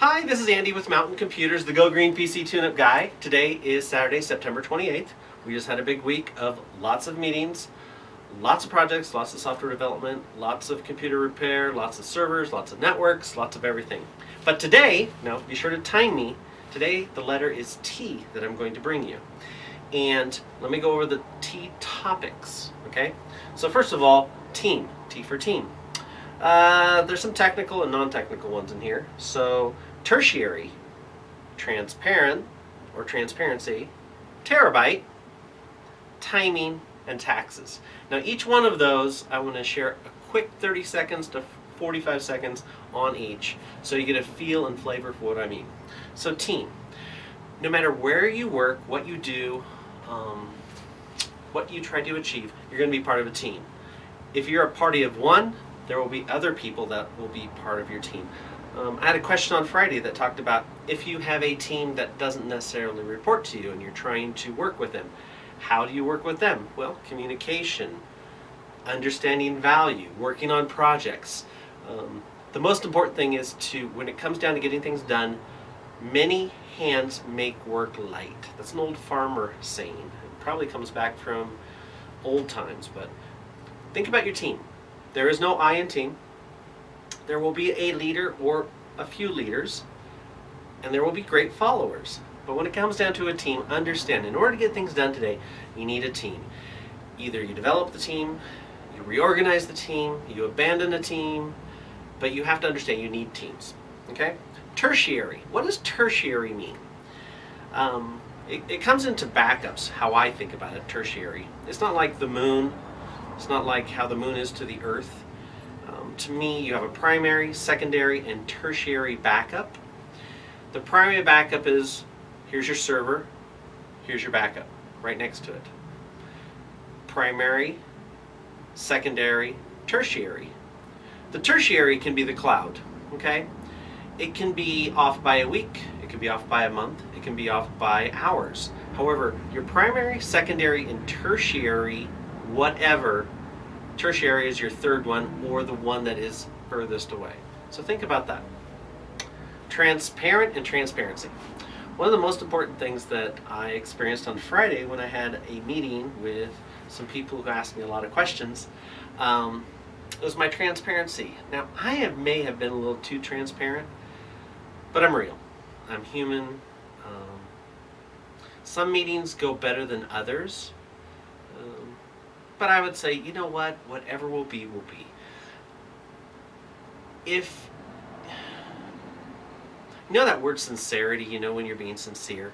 Hi, this is Andy with Mountain Computers, the Go Green PC Tune-Up Guy. Today is Saturday, September 28th. We just had a big week of lots of meetings, lots of projects, lots of software development, lots of computer repair, lots of servers, lots of networks, lots of everything. But today, now be sure to time me, today the letter is T that I'm going to bring you. And let me go over the T topics, okay? So first of all, team, T for team. There's some technical and non-technical ones in here. So tertiary, transparent or transparency, terabyte, timing, and taxes. Now each one of those I want to share a quick 30 seconds to 45 seconds on each so you get a feel and flavor for what I mean. So team, no matter where you work, what you do, what you try to achieve, you're going to be part of a team. If you're a party of one, there will be other people that will be part of your team. I had a question on Friday that talked about if you have a team that doesn't necessarily report to you and you're trying to work with them, how do you work with them? Well, communication, understanding value, working on projects. The most important thing is to, when it comes down to getting things done, many hands make work light. That's an old farmer saying. It probably comes back from old times, but think about your team. There is no I in team. There will be a leader or a few leaders, and there will be great followers. But when it comes down to a team, understand, in order to get things done today, you need a team. Either you develop the team, you reorganize the team, you abandon a team, but you have to understand you need teams, okay? Tertiary, what does tertiary mean? It comes into backups, how I think about it, tertiary. It's not like the moon. It's not like how the moon is to the earth. To me, you have a primary, secondary, and tertiary backup. The primary backup is, here's your server, here's your backup, right next to it. Primary, secondary, tertiary. The tertiary can be the cloud, okay? It can be off by a week, it can be off by a month, it can be off by hours. However, your primary, secondary, and tertiary, whatever, tertiary is your third one or the one that is furthest away. So think about that. Transparent and transparency. One of the most important things that I experienced on Friday when I had a meeting with some people who asked me a lot of questions was my transparency. Now, may have been a little too transparent, but I'm real. I'm human. Some meetings go better than others. But I would say, you know what? Whatever will be, will be. If, you know that word sincerity, you know when you're being sincere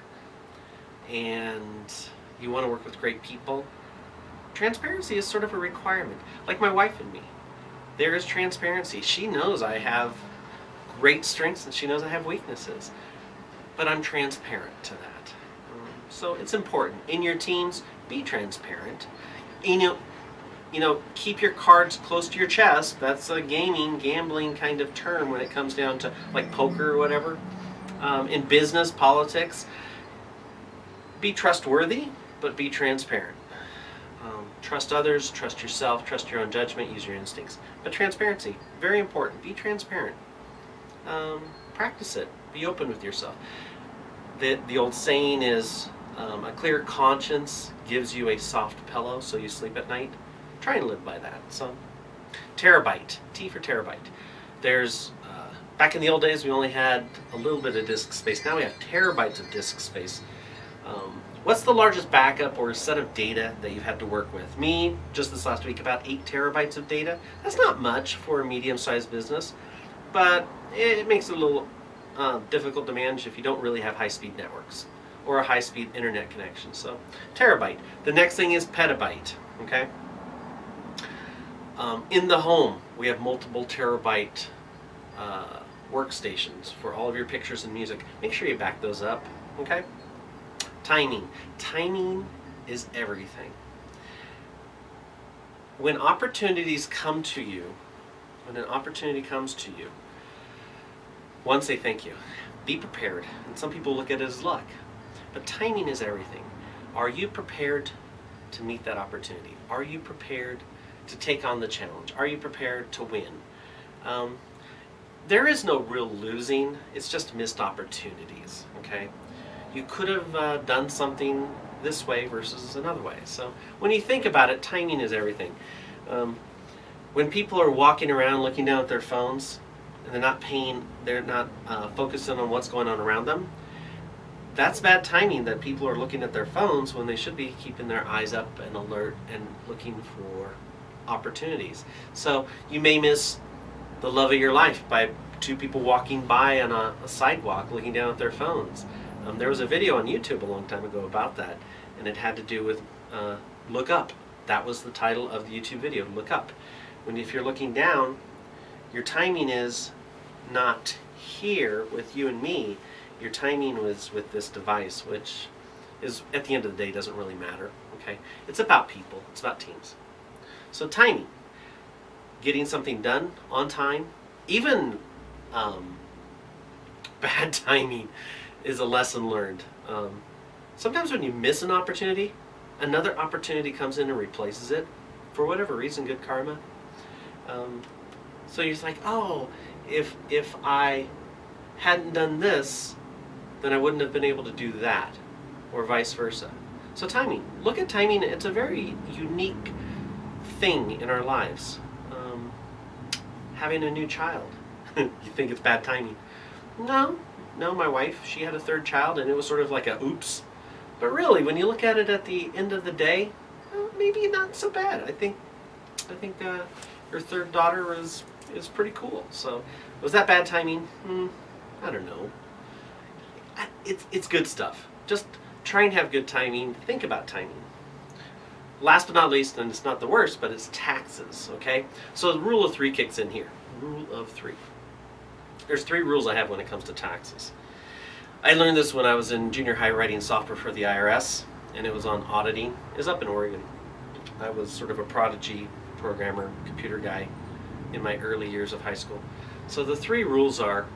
and you want to work with great people? Transparency is sort of a requirement. Like my wife and me. There is transparency. She knows I have great strengths and she knows I have weaknesses. But I'm transparent to that. So it's important. In your teams, be transparent. You know, keep your cards close to your chest. That's a gambling kind of term when it comes down to like poker or whatever. In business, politics, be trustworthy, but be transparent. Trust others, trust yourself, trust your own judgment, use your instincts. But transparency, very important. Be transparent. Practice it. Be open with yourself. The old saying is, a clear conscience gives you a soft pillow so you sleep at night. Try and live by that. So, terabyte, T for terabyte. There's, back in the old days we only had a little bit of disk space. Now we have terabytes of disk space. What's the largest backup or set of data that you've had to work with? Me, just this last week, about 8 terabytes of data. That's not much for a medium-sized business, but it makes it a little difficult to manage if you don't really have high-speed networks or a high-speed internet connection. So, terabyte. The next thing is petabyte, okay? In the home, we have multiple terabyte workstations for all of your pictures and music. Make sure you back those up, okay? Timing. Timing is everything. When opportunities come to you, when an opportunity comes to you, one, say thank you. Be prepared. And some people look at it as luck. But timing is everything. Are you prepared to meet that opportunity? Are you prepared to take on the challenge? Are you prepared to win? there is no real losing. It's just missed opportunities. Okay, you could have done something this way versus another way. So when you think about it, timing is everything. When people are walking around looking down at their phones and they're not focusing on what's going on around them, that's bad timing that people are looking at their phones when they should be keeping their eyes up and alert and looking for opportunities. So you may miss the love of your life by two people walking by on a sidewalk looking down at their phones. There was a video on YouTube a long time ago about that, and it had to do with look up. That was the title of the YouTube video, look up. If you're looking down, your timing is not here with you and me. Your timing was with this device, which is, at the end of the day, doesn't really matter. Okay, it's about people. It's about teams. So timing, getting something done on time, even bad timing is a lesson learned. Sometimes when you miss an opportunity, another opportunity comes in and replaces it. For whatever reason, good karma. So you're just like, oh, if I hadn't done this, then I wouldn't have been able to do that, or vice versa. So timing, look at timing. It's a very unique thing in our lives. Having a new child, you think it's bad timing. No, my wife, she had a third child, and it was sort of like a oops. But really, when you look at it at the end of the day, maybe not so bad. I think her third daughter is pretty cool. So was that bad timing? I don't know. It's good stuff. Just try and have good timing. Think about timing. Last but not least, and it's not the worst, but it's taxes, okay? So the rule of three kicks in here. Rule of three. There's 3 rules I have when it comes to taxes. I learned this when I was in junior high writing software for the IRS, and it was on auditing. It was up in Oregon. I was sort of a prodigy programmer, computer guy in my early years of high school. So the 3 rules are,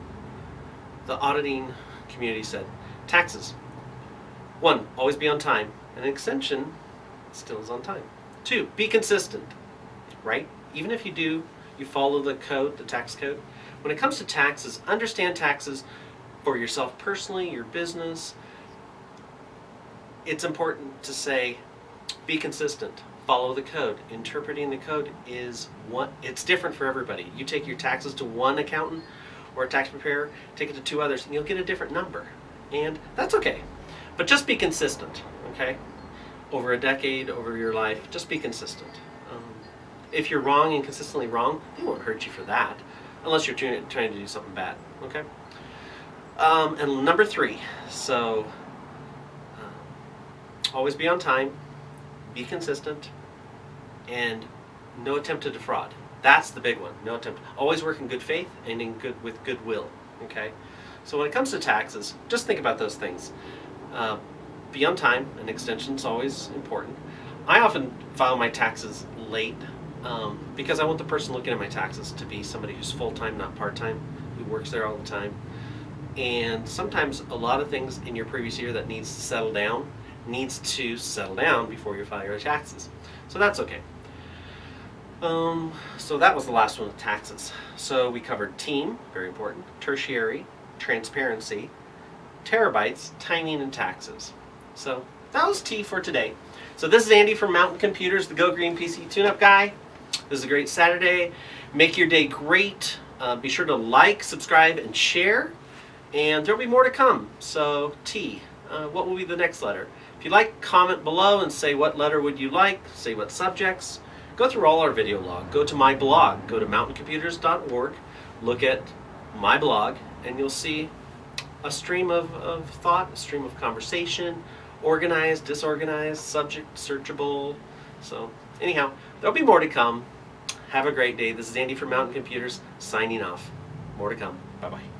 the auditing community said, taxes. 1, always be on time. An extension still is on time. 2, be consistent, right? Even if you follow the code, the tax code. When it comes to taxes, understand taxes for yourself personally, your business. It's important to say, be consistent, follow the code. Interpreting the code it's different for everybody. You take your taxes to one accountant or a tax preparer, take it to 2 others, and you'll get a different number. And that's okay. But just be consistent, okay? Over a decade, over your life, just be consistent. If you're wrong and consistently wrong, they won't hurt you for that, unless you're trying to do something bad, okay? And number 3, so always be on time, be consistent, and no attempt to defraud. That's the big one. No attempt. Always work in good faith and with goodwill, okay? So when it comes to taxes, just think about those things. Be on time. An extension is always important. I often file my taxes late because I want the person looking at my taxes to be somebody who's full-time, not part-time, who works there all the time. And sometimes a lot of things in your previous year that needs to settle down before you file your taxes. So that's okay. So that was the last one with taxes. So we covered team, very important, tertiary, transparency, terabytes, timing, and taxes. So that was T for today. So this is Andy from Mountain Computers, the Go Green PC Tune-Up Guy. This is a great Saturday. Make your day great. Be sure to like, subscribe, and share. And there'll be more to come. So T, what will be the next letter? If you like, comment below and say what letter would you like, say what subjects. Go through all our video log. Go to my blog. Go to mountaincomputers.org. Look at my blog, and you'll see a stream of thought, a stream of conversation, organized, disorganized, subject, searchable. So anyhow, there'll be more to come. Have a great day. This is Andy from Mountain Computers signing off. More to come. Bye-bye.